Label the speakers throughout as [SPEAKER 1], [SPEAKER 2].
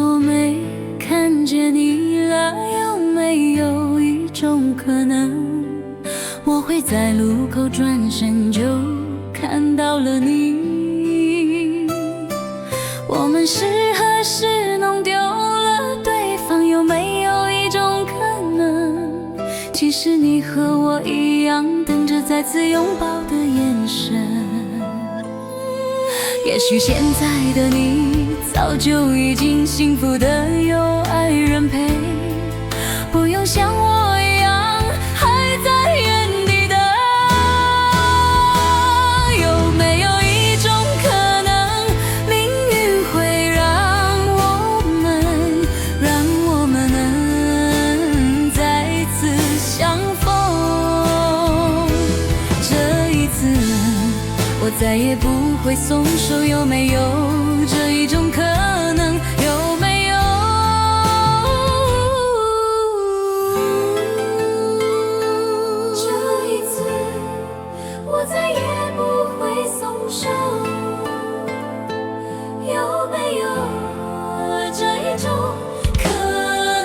[SPEAKER 1] 久没看见你了，有没有一种可能，我会在路口转身就看到了你？我们是何时弄丢了对方？有没有一种可能，其实你和我一样，等着再次拥抱的眼神？也许现在的你早就已经幸福的有爱人陪，不用像我一样还在原地等。有没有一种可能，命运会让我们能再次相逢？这一次我再也不会松手，有没有这一种可能？有没有？这一次我再也不会松手，有没有这一种可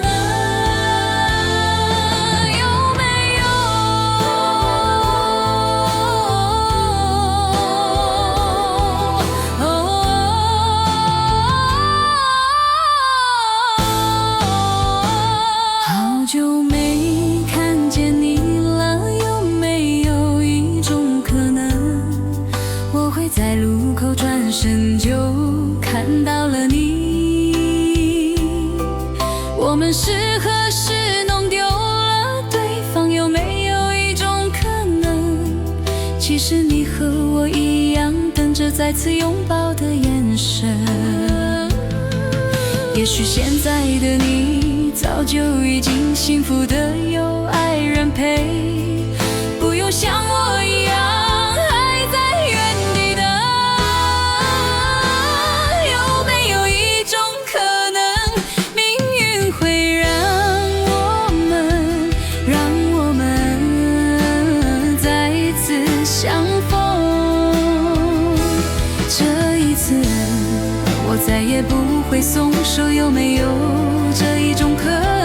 [SPEAKER 1] 能？有没有？好久没看见你了，有没有一种可能，我会在路口转身就看到了你？我们是何时弄丢了对方？有没有一种可能，其实你和我一样，等着再次拥抱的眼神？也许现在的你早就已经幸福的有爱人陪，不用像我一样还在原地等。有没有一种可能，命运会让我们再次相逢？这一次我再也不会松手，有没有这一种可能？